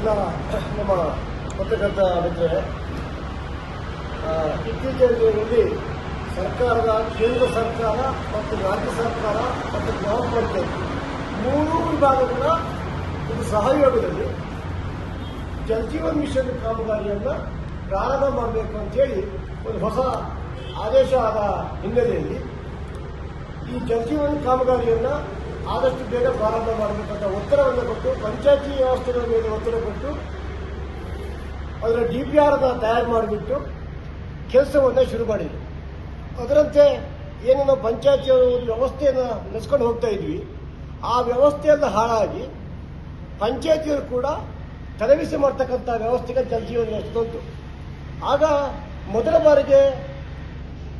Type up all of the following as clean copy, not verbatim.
ಎಲ್ಲ ನಮ್ಮ ಪತ್ರಕರ್ತ ಮಿತ್ರರೇ, ಇತ್ತೀಚಿನ ದಿನಗಳಲ್ಲಿ ಕೇಂದ್ರ ಸರ್ಕಾರ ಮತ್ತು ರಾಜ್ಯ ಸರ್ಕಾರ ಮತ್ತು ಗ್ರಾಮ ಪಂಚಾಯತ್ ಮೂರೂ ವಿಭಾಗಗಳ ಒಂದು ಸಹಯೋಗದಲ್ಲಿ ಜಲಜೀವನ್ ಮಿಷನ್ ಕಾಮಗಾರಿಯನ್ನು ಪ್ರಾರಂಭ ಮಾಡಬೇಕು ಅಂತೇಳಿ ಒಂದು ಹೊಸ ಆದೇಶ ಆದ ಹಿನ್ನೆಲೆಯಲ್ಲಿ ಈ ಜಲಜೀವನ್ ಕಾಮಗಾರಿಯನ್ನು ಆದಷ್ಟು ಬೇಗ ಪ್ರಾರಂಭ ಮಾಡಬೇಕಂತ ಒತ್ತಡವನ್ನು ಕೊಟ್ಟು ಪಂಚಾಯತಿ ವ್ಯವಸ್ಥೆಗಳ ಮೇಲೆ ಒತ್ತಡ ಕೊಟ್ಟು ಅದರ DPR ತಯಾರು ಮಾಡಿಬಿಟ್ಟು ಕೆಲಸವನ್ನು ಶುರು ಮಾಡಿದ್ರು. ಅದರಂತೆ ಏನು ನಾವು ಪಂಚಾಯತಿಯವರು ಒಂದು ವ್ಯವಸ್ಥೆಯನ್ನು ನಡೆಸ್ಕೊಂಡು ಹೋಗ್ತಾ ಇದ್ವಿ, ಆ ವ್ಯವಸ್ಥೆಯನ್ನು ಹಾಳಾಗಿ ಪಂಚಾಯತಿಯವರು ಕೂಡ ತಲೆಬಿಸಿ ಮಾಡ್ತಕ್ಕಂಥ ವ್ಯವಸ್ಥೆಗೆ ಜಲಜೀವನ ವ್ಯವಸ್ಥೆ ಬಂತು. ಆಗ ಮೊದಲ ಬಾರಿಗೆ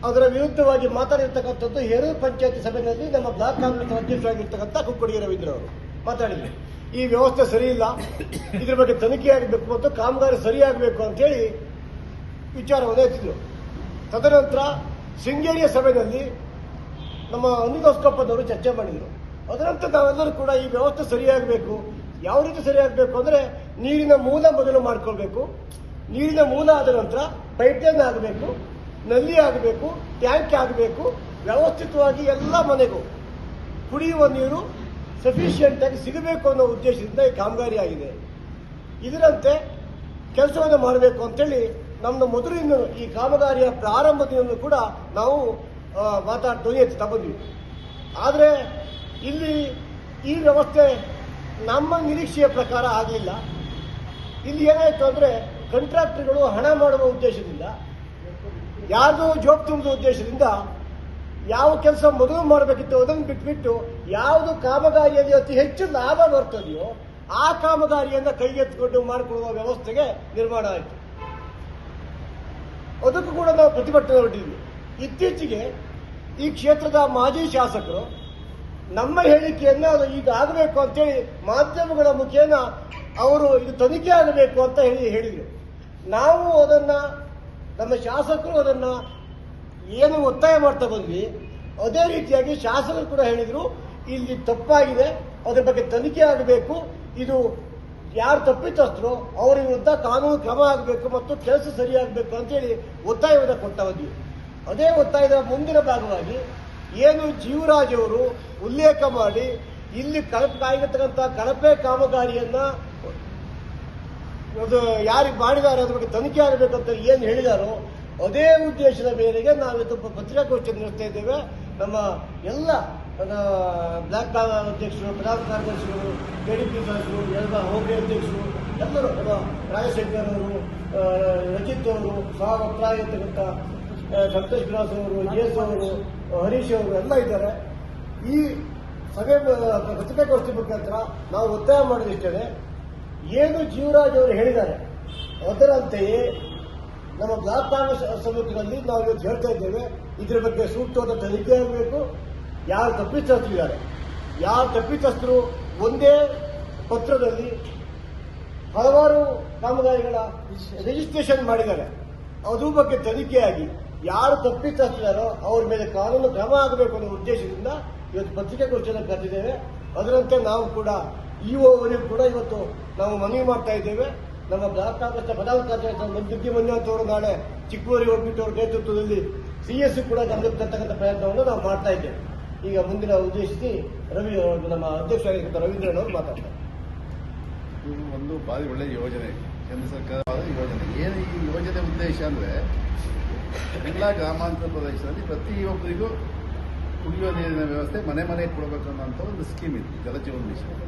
ಅದರ ವಿರುದ್ಧವಾಗಿ ಮಾತಾಡಿರ್ತಕ್ಕಂಥದ್ದು ಹೇರೂರು ಪಂಚಾಯತಿ ಸಭೆಯಲ್ಲಿ ನಮ್ಮ ಬ್ಲಾಕ್ ಕಾಂಗ್ರೆಸ್ ಅಧ್ಯಕ್ಷರಾಗಿರ್ತಕ್ಕಂಥ ಕುಕ್ಕುಡಿಗೆ ರವೀಂದ್ರ ಅವರು ಮಾತಾಡಿದ್ರು. ಈ ವ್ಯವಸ್ಥೆ ಸರಿ ಇಲ್ಲ, ಇದ್ರ ಬಗ್ಗೆ ತನಿಖೆ ಆಗಬೇಕು ಮತ್ತು ಕಾಮಗಾರಿ ಸರಿಯಾಗಬೇಕು ಅಂತೇಳಿ ವಿಚಾರವನ್ನು ಎತ್ತಿದ್ರು. ತದನಂತರ ಶೃಂಗೇರಿಯ ಸಭೆಯಲ್ಲಿ ನಮ್ಮ ಅನಿಲ್ ಹೊಸಕೊಪ್ಪನವರು ಚರ್ಚೆ ಮಾಡಿದರು. ಅದರಂತೆ ನಾವೆಲ್ಲರೂ ಕೂಡ ಈ ವ್ಯವಸ್ಥೆ ಸರಿಯಾಗಬೇಕು. ಯಾವ ರೀತಿ ಸರಿಯಾಗಬೇಕು ಅಂದರೆ ನೀರಿನ ಮೂಲ ಮೊದಲು ಮಾಡ್ಕೊಳ್ಬೇಕು. ನೀರಿನ ಮೂಲ ಆದ ನಂತರ ಪೈಪ್ಲೈನ್ ಆಗಬೇಕು, ನಲ್ಲಿ ಆಗಬೇಕು, ಟ್ಯಾಂಕ್ ಆಗಬೇಕು. ವ್ಯವಸ್ಥಿತವಾಗಿ ಎಲ್ಲ ಮನೆಗೂ ಕುಡಿಯುವ ನೀರು ಸಫಿಷಿಯೆಂಟ್ ಆಗಿ ಸಿಗಬೇಕು ಅನ್ನೋ ಉದ್ದೇಶದಿಂದ ಈ ಕಾಮಗಾರಿ ಆಗಿದೆ. ಇದರಂತೆ ಕೆಲಸವನ್ನು ಮಾಡಬೇಕು ಅಂತೇಳಿ ನಮ್ಮ ಮೊದಲಿನ ಈ ಕಾಮಗಾರಿಯ ಪ್ರಾರಂಭದಿಂದ ಕೂಡ ನಾವು ಧ್ವನಿ ಎತ್ತಾ ಬಂದ್ವಿ. ಆದರೆ ಇಲ್ಲಿ ಈ ವ್ಯವಸ್ಥೆ ನಮ್ಮ ನಿರೀಕ್ಷೆಯ ಪ್ರಕಾರ ಆಗಲಿಲ್ಲ. ಇಲ್ಲಿ ಏನಾಯಿತು ಅಂದರೆ ಕಾಂಟ್ರಾಕ್ಟರ್ಗಳು ಹಣ ಮಾಡುವ ಉದ್ದೇಶದಿಂದ, ಯಾರ್ದೋ ಜೋಬ್ ತುಂಬುವ ಉದ್ದೇಶದಿಂದ ಯಾವ ಕೆಲಸ ಮೊದಲು ಮಾಡಬೇಕಿತ್ತು ಅದನ್ನು ಬಿಟ್ಬಿಟ್ಟು ಯಾವುದು ಕಾಮಗಾರಿಯಲ್ಲಿ ಅತಿ ಹೆಚ್ಚು ಲಾಭ ಬರ್ತದೆಯೋ ಆ ಕಾಮಗಾರಿಯನ್ನು ಕೈಗೆತ್ತಿಕೊಂಡು ಮಾಡಿಕೊಳ್ಳುವ ವ್ಯವಸ್ಥೆಗೆ ನಿರ್ಮಾಣ ಆಯಿತು. ಅದಕ್ಕೂ ಕೂಡ ನಾವು ಪ್ರತಿಭಟನೆ ಹೊರಟಿದ್ವಿ. ಇತ್ತೀಚೆಗೆ ಈ ಕ್ಷೇತ್ರದ ಮಾಜಿ ಶಾಸಕರು ನಮ್ಮ ಹೇಳಿಕೆಯನ್ನು ಅದು ಈಗ ಆಗಬೇಕು ಅಂತೇಳಿ ಮಾಧ್ಯಮಗಳ ಮುಖೇನ ಅವರು ಇದು ತನಿಖೆ ಆಗಬೇಕು ಅಂತ ಹೇಳಿದರು. ನಾವು ಅದನ್ನು ನಮ್ಮ ಶಾಸಕರು ಅದನ್ನು ಏನು ಒತ್ತಾಯ ಮಾಡ್ತಾ ಬಂದ್ವಿ, ಅದೇ ರೀತಿಯಾಗಿ ಶಾಸಕರು ಕೂಡ ಹೇಳಿದರು ಇಲ್ಲಿ ತಪ್ಪಾಗಿದೆ, ಅದರ ಬಗ್ಗೆ ತನಿಖೆ ಆಗಬೇಕು, ಇದು ಯಾರು ತಪ್ಪಿತಸ್ಥರು ಅವರ ವಿರುದ್ಧ ಕಾನೂನು ಕ್ರಮ ಆಗಬೇಕು ಮತ್ತು ಕೆಲಸ ಸರಿಯಾಗಬೇಕು ಅಂತೇಳಿ ಒತ್ತಾಯವನ್ನು ಕೊಡ್ತಾ ಬಂದ್ವಿ. ಅದೇ ಒತ್ತಾಯದ ಮುಂದಿನ ಭಾಗವಾಗಿ ಏನು ಜೀವರಾಜ್ ಅವರು ಉಲ್ಲೇಖ ಮಾಡಿ ಇಲ್ಲಿ ಆಗಿರ್ತಕ್ಕಂಥ ಕಳಪೆ ಕಾಮಗಾರಿಯನ್ನು ಅದು ಯಾರಿಗೆ ಮಾಡಿದ್ದಾರೆ ಅದ್ರ ಬಗ್ಗೆ ತನಿಖೆ ಆಗಬೇಕಂತ ಏನು ಹೇಳಿದಾರೋ ಅದೇ ಉದ್ದೇಶದ ಮೇರೆಗೆ ನಾವಿತ್ತು ಪತ್ರಿಕಾಗೋಷ್ಠಿ ನಡೆಸ್ತಾ ಇದ್ದೇವೆ. ನಮ್ಮ ಎಲ್ಲ ಬ್ಲಾಕ್ ಅಧ್ಯಕ್ಷರು, ಪ್ರಧಾನ ಕಾರ್ಯದರ್ಶಿಗಳು, KDP ಸದಸ್ಯರು, ಎಲ್ಲ ಹೋಬಳಿ ಅಧ್ಯಕ್ಷರು ಎಲ್ಲರೂ, ನಮ್ಮ ರಾಜಶೇಖರ್ ಅವರು, ರಚಿತ್ ಅವರು, ಸಹವಕ್ತಾಗಿರ್ತಕ್ಕಂಥ ಸಂತೋಷ್ ಗ್ರಾಸ್ ಅವರು, JS ಅವರು, ಹರೀಶ್ ಅವರು ಎಲ್ಲ ಇದ್ದಾರೆ. ಈ ಸಭೆ ಪತ್ರಿಕಾಗೋಷ್ಠಿ ಮುಖಾಂತರ ನಾವು ಒತ್ತಾಯ ಮಾಡೋದಿಷ್ಟೇ, ಏನು ಜೀವರಾಜ್ ಅವರು ಹೇಳಿದ್ದಾರೆ ಅದರಂತೆಯೇ ನಮ್ಮ ಬ್ಲಾಕ್ ಕಾಂಗ್ರೆಸ್ ಸಮಿತಿಯಲ್ಲಿ ನಾವು ಇವತ್ತು ಹೇಳ್ತಾ ಇದ್ದೇವೆ, ಇದರ ಬಗ್ಗೆ ಸೂಕ್ತವಾದ ತನಿಖೆ ಆಗಬೇಕು. ಯಾರು ತಪ್ಪಿತಸ್ಥರಿದ್ದಾರೆ, ಯಾರು ತಪ್ಪಿತಸ್ಥರು ಒಂದೇ ಪತ್ರದಲ್ಲಿ ಹಲವಾರು ಕಾಮಗಾರಿಗಳ ರಿಜಿಸ್ಟ್ರೇಷನ್ ಮಾಡಿದ್ದಾರೆ, ಅದ್ರ ಬಗ್ಗೆ ತನಿಖೆಯಾಗಿ ಯಾರು ತಪ್ಪಿತಸ್ಥರಿದ್ದಾರೋ ಅವ್ರ ಮೇಲೆ ಕಾನೂನು ಕ್ರಮ ಆಗಬೇಕು ಅನ್ನೋ ಉದ್ದೇಶದಿಂದ ಇವತ್ತು ಪತ್ರಿಕಾಗೋಷ್ಠಿಯನ್ನು ಕರೆದಿದ್ದೇವೆ. ಅದರಂತೆ ನಾವು ಕೂಡ EO ಅವರಿಗೂ ಕೂಡ ಇವತ್ತು ನಾವು ಮನವಿ ಮಾಡ್ತಾ ಇದ್ದೇವೆ. ನಮ್ಮ ಬ್ಲಾಕ್ ಕಾಂಗ್ರೆಸ್ ಪ್ರಧಾನ ಕಾರ್ಯದರ್ಶಿ ಮಂಜುನಾಥ್ ಅವರು ನಾಳೆ ಚಿಕ್ಕಮಗಳೂರಿಗೆ ಹೋಗ್ಬಿಟ್ಟು ಅವರ ನೇತೃತ್ವದಲ್ಲಿ CS ಕೂಡ ಗಮನಕ್ಕೆ ತರ್ತಕ್ಕಂಥ ಪ್ರಯತ್ನವನ್ನು ನಾವು ಮಾಡ್ತಾ ಇದ್ದೇವೆ. ಈಗ ಮುಂದಿನ ಉದ್ದೇಶಿಸಿ ನಮ್ಮ ಅಧ್ಯಕ್ಷರಾಗಿರ್ತಕ್ಕಂಥ ರವೀಂದ್ರನ್ ಅವರು ಮಾತಾಡ್ತಾರೆ. ಇದು ಒಂದು ಭಾರಿ ಒಳ್ಳೆಯ ಯೋಜನೆ, ಕೇಂದ್ರ ಸರ್ಕಾರದ ಯೋಜನೆ. ಏನು ಈ ಯೋಜನೆ ಉದ್ದೇಶ ಅಂದರೆ ಎಲ್ಲ ಗ್ರಾಮಾಂತರ ಪ್ರದೇಶದಲ್ಲಿ ಪ್ರತಿಯೊಬ್ಬರಿಗೂ ಕುಡಿಯುವ ನೀರಿನ ವ್ಯವಸ್ಥೆ ಮನೆ ಮನೆಗೆ ಕೊಡಬೇಕು ಅನ್ನೋಂಥ ಒಂದು ಸ್ಕೀಮ್ ಇದೆ, ಜಲಜೀವನ್ ಮಿಷನ್.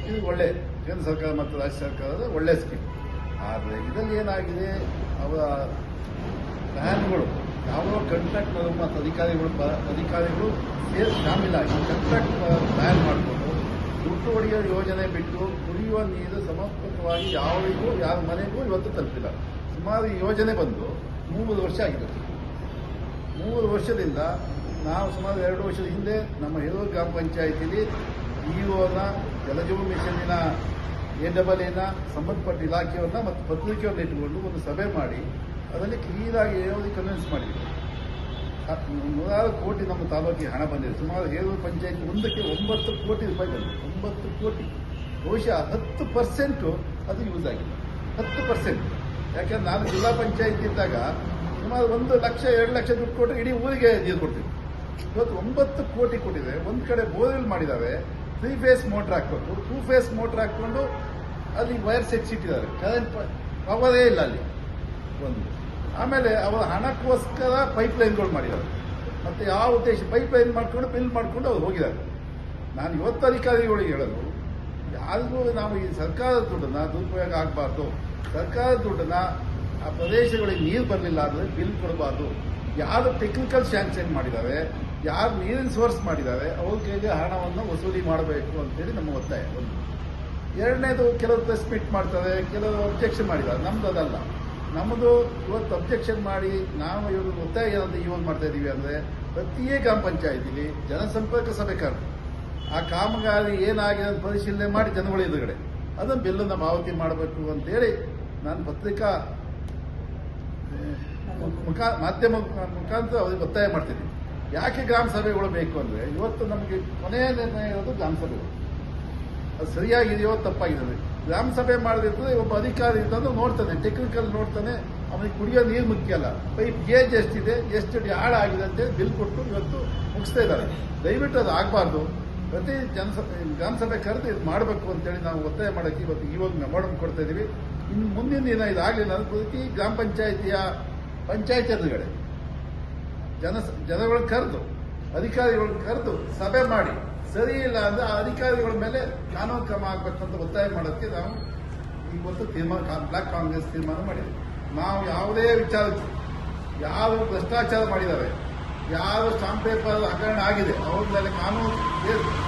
ಇದು ಒಳ್ಳೆ ಕೇಂದ್ರ ಸರ್ಕಾರ ಮತ್ತು ರಾಜ್ಯ ಸರ್ಕಾರದ ಒಳ್ಳೆ ಸ್ಕೀಮ್. ಆದರೆ ಇದರಲ್ಲಿ ಏನಾಗಿದೆ, ಅವರ ಪ್ಲ್ಯಾನ್ಗಳು ಯಾವುದೋ ಕಾಂಟ್ರಾಕ್ಟರ್ ಮತ್ತು ಅಧಿಕಾರಿಗಳು ಶಾಮೀಲಾಗಿ ಕಾಂಟ್ರಾಕ್ಟ್ ಪ್ಲ್ಯಾನ್ ಮಾಡಿಕೊಂಡು ದುಡ್ಡು ಹೊಡೆಯೋ ಯೋಜನೆ ಬಿಟ್ಟು ಕುಡಿಯುವ ನೀರು ಸಮರ್ಪಕವಾಗಿ ಯಾರಿಗೂ ಯಾರ ಮನೆಗೂ ಇವತ್ತು ತಲುಪಿಲ್ಲ. ಸುಮಾರು ಈ ಯೋಜನೆ ಬಂದು 3 ವರ್ಷ ಆಗಿದೆ. 3 ವರ್ಷದಿಂದ ನಾವು ಸುಮಾರು 2 ವರ್ಷದ ಹಿಂದೆ ನಮ್ಮ ಹೇರೂರು ಗ್ರಾಮ ಪಂಚಾಯಿತಿಯಲ್ಲಿ EOನ ಜಲಜೀವನ್ ಮಿಷನ್ನಿನ AAA ಸಂಬಂಧಪಟ್ಟ ಇಲಾಖೆಯವ್ರನ್ನ ಮತ್ತು ಪತ್ರಿಕೆಯವ್ರನ್ನ ಇಟ್ಟುಕೊಂಡು ಒಂದು ಸಭೆ ಮಾಡಿ ಅದರಲ್ಲಿ ಕ್ಲೀನಾಗಿ ಹೇಳೋದಕ್ಕೆ ಕನ್ವಿನ್ಸ್ ಮಾಡಿದ್ವಿ. 100 ಕೋಟಿ ನಮ್ಮ ತಾಲೂಕಿಗೆ ಹಣ ಬಂದಿದೆ. ಸುಮಾರು ಹೇರೂರು ಪಂಚಾಯತ್ ಒಂದಕ್ಕೆ 9 ಕೋಟಿ ರೂಪಾಯಿ ಬಂದಿದೆ. 9 ಕೋಟಿ. ಬಹುಶಃ 10% ಅದು ಯೂಸ್ ಆಗಿಲ್ಲ 10%. ಯಾಕಂದ್ರೆ ನಾನು ಜಿಲ್ಲಾ ಪಂಚಾಯತ್ ಇದ್ದಾಗ ಸುಮಾರು 1 ಲಕ್ಷ 2 ಲಕ್ಷ ದುಡ್ಡು ಕೊಟ್ಟರೆ ಇಡೀ ಊರಿಗೆ ನೀರು ಕೊಡ್ತೀವಿ. ಇವತ್ತು 9 ಕೋಟಿ ಕೊಟ್ಟಿದೆ. ಒಂದು ಕಡೆ ಬೋರ್ವೆಲ್ ಮಾಡಿದ್ದಾರೆ, 3 ಫೇಸ್ ಮೋಟರ್ ಹಾಕ್ಬೇಕು, 2 ಫೇಸ್ ಮೋಟರ್ ಹಾಕ್ಕೊಂಡು ಅಲ್ಲಿ ವೈರ್ ಇಟ್ಟಿದ್ದಾರೆ. ಕರೆಂಟ್ ಪವರೇ ಇಲ್ಲ ಅಲ್ಲಿ ಒಂದು. ಆಮೇಲೆ ಅವರ ಹಣಕ್ಕೋಸ್ಕರ ಪೈಪ್ ಲೈನ್ಗಳು ಮಾಡಿದ್ದಾರೆ. ಮತ್ತೆ ಯಾವ ಉದ್ದೇಶ ಪೈಪ್ ಲೈನ್ ಮಾಡ್ಕೊಂಡು ಬಿಲ್ ಮಾಡ್ಕೊಂಡು ಅವ್ರು ಹೋಗಿದ್ದಾರೆ. ನಾನು ಇವತ್ತು ಅಧಿಕಾರಿಗಳಿಗೆ ಹೇಳೋದು, ಯಾರಿಗೂ ನಾವು ಈ ಸರ್ಕಾರದ ದುಡ್ಡನ್ನ ದುರುಪಯೋಗ ಆಗಬಾರ್ದು. ಸರ್ಕಾರದ ದುಡ್ಡನ್ನ ಆ ಪ್ರದೇಶಗಳಿಗೆ ನೀರು ಬರಲಿಲ್ಲ ಅಂದರೆ ಬಿಲ್ ಕೊಡಬಾರ್ದು. ಯಾರು ಟೆಕ್ನಿಕಲ್ ಸ್ಯಾಂಕ್ಷನ್ ಮಾಡಿದ್ದಾರೆ, ಯಾರು ನೀರಿನ ಸೋರ್ಸ್ ಮಾಡಿದ್ದಾರೆ, ಅವ್ರಿಗೆ ಹಣವನ್ನು ವಸೂಲಿ ಮಾಡಬೇಕು ಅಂತೇಳಿ ನಮ್ಮ ಒತ್ತಾಯ. ಒಂದು. ಎರಡನೇದು, ಕೆಲವರು ಪ್ರೆಸ್ ಮೀಟ್ ಮಾಡ್ತಾರೆ, ಕೆಲವರು ಅಬ್ಜೆಕ್ಷನ್ ಮಾಡಿದ್ದಾರೆ. ನಮ್ದು ಅದಲ್ಲ. ನಮ್ಮದು ಇವತ್ತು ಅಬ್ಜೆಕ್ಷನ್ ಮಾಡಿ ನಾವು ಇವರು ಒತ್ತಾಯ ಏನಂತ ಇವಾಗ ಮಾಡ್ತಾ ಇದ್ದೀವಿ ಅಂದರೆ, ಪ್ರತಿಯೇ ಗ್ರಾಮ ಪಂಚಾಯತಿಲಿ ಜನಸಂಪರ್ಕ ಸಭೆ ಕರೆದು ಆ ಕಾಮಗಾರಿ ಏನಾಗಿದೆ ಅಂತ ಪರಿಶೀಲನೆ ಮಾಡಿ ಜನಗಳ ಎದುರುಗಡೆ ಅದನ್ನು ಬಿಲ್ಲನ್ನು ಪಾವತಿ ಮಾಡಬೇಕು ಅಂತೇಳಿ ನಾನು ಪತ್ರಿಕಾ ಮಾಧ್ಯಮ ಮುಖಾಂತರ ಅವ್ರಿಗೆ ಒತ್ತಾಯ ಮಾಡ್ತೀನಿ. ಯಾಕೆ ಗ್ರಾಮ ಸಭೆಗಳು ಬೇಕು ಅಂದರೆ, ಇವತ್ತು ನಮಗೆ ಕೊನೆಯ ನಿರ್ಣಯ ಇರೋದು ಗ್ರಾಮ ಸಭೆಗಳು. ಅದು ಸರಿಯಾಗಿದೆಯೋ ತಪ್ಪಾಗಿದೆ. ಗ್ರಾಮ ಸಭೆ ಮಾಡದಿರ್ತದೆ, ಒಬ್ಬ ಅಧಿಕಾರಿ ಇರ್ತಂದ್ರೆ ನೋಡ್ತಾನೆ, ಟೆಕ್ನಿಕಲ್ ನೋಡ್ತಾನೆ, ಅವನಿಗೆ ಕುಡಿಯೋ ನೀರು ಮುಖ್ಯ ಅಲ್ಲ, ಪೈಪ್ ಗೇಜ್ ಎಷ್ಟಿದೆ, ಎಷ್ಟು ಆಳ ಆಗಿದೆ ಅಂತೇಳಿ ಬಿಲ್ ಕೊಟ್ಟು ಇವತ್ತು ಮುಗಿಸ್ತಾ ಇದ್ದಾರೆ. ದಯವಿಟ್ಟು ಅದು ಆಗಬಾರ್ದು. ಪ್ರತಿ ಗ್ರಾಮ ಸಭೆ ಕರೆದು ಇದು ಮಾಡಬೇಕು ಅಂತೇಳಿ ನಾವು ಒತ್ತಾಯ ಮಾಡೋಕ್ಕೆ ಇವತ್ತು ಇವಾಗ ಮೆಮೊರಂ ಕೊಡ್ತಾ ಇದ್ದೀವಿ. ಇನ್ನು ಮುಂದಿನ ದಿನ ಇದಾಗಲಿಲ್ಲ ಅಂದ್ರೆ ಪ್ರತಿ ಗ್ರಾಮ ಪಂಚಾಯಿತಿಯ ಪಂಚಾಯತ್ ಎದುರುಗಡೆ ಜನಗಳು ಕರೆದು ಅಧಿಕಾರಿಗಳನ್ನ ಕರೆದು ಸಭೆ ಮಾಡಿ, ಸರಿ ಇಲ್ಲ ಅಂದ್ರೆ ಆ ಅಧಿಕಾರಿಗಳ ಮೇಲೆ ಕಾನೂನು ಕ್ರಮ ಆಗಬೇಕಂತ ಒತ್ತಾಯ ಮಾಡೋಕ್ಕೆ ನಾವು ಇವತ್ತು ಬ್ಲಾಕ್ ಕಾಂಗ್ರೆಸ್ ತೀರ್ಮಾನ ಮಾಡಿದೆ. ನಾವು ಯಾವುದೇ ವಿಚಾರಕ್ಕೆ ಯಾರು ಭ್ರಷ್ಟಾಚಾರ ಮಾಡಿದ್ದಾರೆ, ಯಾರು ಸ್ಟಾಂಪ್ ಪೇಪರ್ ಹಗರಣ ಆಗಿದೆ, ಅವ್ರ ಮೇಲೆ ಕಾನೂನು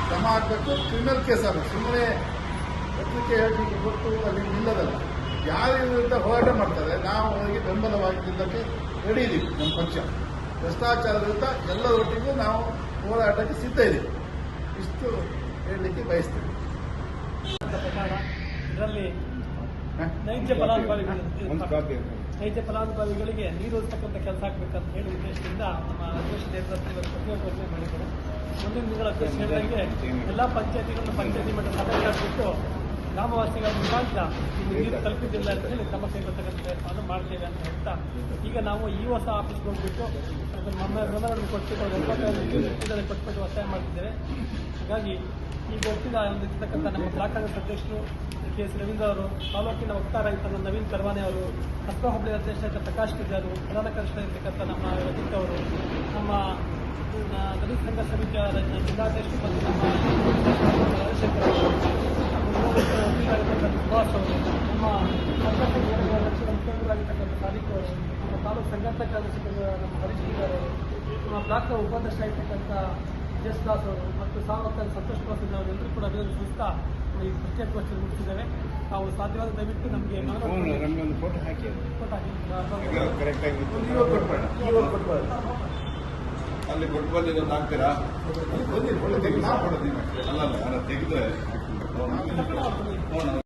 ಕ್ರಮ ಆಗಬೇಕು, ಕ್ರಿಮಿನಲ್ ಕೇಸ್ ಆಗಬೇಕು. ಸುಮ್ಮನೆ ಪತ್ರಿಕೆ ಹೇಳಲಿಕ್ಕೆ ಗೊತ್ತು ಅಲ್ಲಿ ನಿಲ್ಲದಲ್ಲ. ಯಾರ ವಿರುದ್ಧ ಹೋರಾಟ ಮಾಡ್ತಾರೆ ನಾವು ಅವರಿಗೆ ಬೆಂಬಲವಾಗಿ ನಿಲ್ಲಕ್ಕೆ ರೆಡಿ ಇದ್ದೀವಿ. ನಮ್ಮ ಪಕ್ಷ ಭ್ರಷ್ಟಾಚಾರ ವಿರುದ್ಧ ಎಲ್ಲರೊಟ್ಟಿಗೂ ನಾವು ಹೋರಾಟಕ್ಕೆ ಸಿದ್ಧ ಇದ್ದೀವಿ. ಇಷ್ಟು ಹೇಳಲಿಕ್ಕೆ ಬಯಸ್ತೇವೆ. ಇದರಲ್ಲಿ ನೈಜ ಫಲಾನುಭವಿಗಳಿಗೆ ನೀರು ಇರ್ತಕ್ಕಂಥ ಕೆಲಸ ಆಗಬೇಕಂತ ಹೇಳಿ ಉದ್ದೇಶದಿಂದ ನಮ್ಮ ಅಧ್ಯಕ್ಷ ನೇತೃತ್ವದ ಪತ್ರಿಕಾಗೋಷ್ಠಿ ಮಾಡಿದ್ದಾರೆ. ಮುಂದಿನ ದಿನಗಳ ಅಧ್ಯಕ್ಷ ಹೇಳಿದಂಗೆ ಎಲ್ಲ ಪಂಚಾಯತಿಗಳನ್ನು ಪಂಚಾಯತಿ ಮಟ್ಟ ಸಭೆ ಕರೆದಿಟ್ಟು ಗ್ರಾಮವಾಸಿಗಳ ಮುಖಾಂತರ ನೀರು ತಲುಪಿದ್ದಿಲ್ಲ ಅಂತ ಹೇಳಿ ಕ್ರಮ ಕೈಗೊಳ್ಳತಕ್ಕಂಥ ಕೆಲಸವನ್ನು ಮಾಡ್ತೇವೆ ಅಂತ ಹೇಳ್ತಾ, ಈಗ ನಾವು ಈ ಹೊಸ ಆಫೀಸ್ಗೆ ಹೋಗ್ಬಿಟ್ಟು ಮೆಮೊರನ್ನು ಕೊಟ್ಬಿಟ್ಟು ಕೊಟ್ಬಿಟ್ಟು ಒತ್ತಾಯ ಮಾಡ್ತಿದ್ದೇವೆ. ಹಾಗಾಗಿ ಈಗ ಒಪ್ಪಿದ ಇರ್ತಕ್ಕಂಥ ನಮ್ಮ ಬ್ಲಾಕ್ ಕಾಂಗ್ರೆಸ್ ಅಧ್ಯಕ್ಷರು KS ರವೀಂದ್ರ ಅವರು, ತಾಲೂಕಿನ ವಕ್ತಾರ ಇರ್ತಕ್ಕಂಥ ನವೀನ್ ಕರ್ವಾನೆ ಅವರು, ಹಸ್ತ ಹೋಬಳಿ ಅಧ್ಯಕ್ಷ ಪ್ರಕಾಶ್ ಕಿದ್ದಾರು, ಪ್ರಧಾನ ಕಾರ್ಯದರ್ಶಿ ಇರ್ತಕ್ಕಂಥ ನಮ್ಮ ರಜಿತ್ ಅವರು, ನಮ್ಮ ದಲಿತ ಸಂಘರ್ಷ ಸಮಿತಿಯ ಜಿಲ್ಲಾಧ್ಯಕ್ಷರು ಮತ್ತು ನಮ್ಮ ರಾಜಶೇಖರ್ ಅವರು, ಸುಭಾಷ್ ಅವರು, ನಮ್ಮ ಲಕ್ಷದ ಮುಖ್ಯಮಂತ್ರಿಯಾಗಿರ್ತಕ್ಕಂಥ ಸಾದಿಕ್ ಅವರು, ನಮ್ಮ ತಾಲೂಕು ಸಂಘರ್ಷ ಕಾರ್ಯದರ್ಶಿ ನಮ್ಮ ಹರೀಶ್ ಅವರು, ನಮ್ಮ ಬ್ಲಾಕ್ನ ಉಪಾಧ್ಯಕ್ಷ ಆಗಿರ್ತಕ್ಕಂಥ ಜಸ್ದಾಸ್ ಅವರು ಮತ್ತು ಸಾರ್ವಜನಿಕ ಸಂತೋಷ್ ಪ್ರಸಾದ್ ಅವರೆಲ್ಲರೂ ಕೂಡ ಅಭಿನಂದಿಸುತ್ತಾ ಈ ಪ್ರತ್ಯೇಕವಾಗಿ ಮುಗಿಸಿದ್ದೇವೆ. ನಾವು ಸಾಧ್ಯವಾದ ದಯವಿಟ್ಟು ನಮಗೆ ಫೋಟೋ ಹಾಕಿ ಅಲ್ಲಿ ಕೊಟ್ಟು ಹಾಕ್ತೀರಾ? ತೆಗೆದ್ರೆ ತೆಗೆದ್ರೆ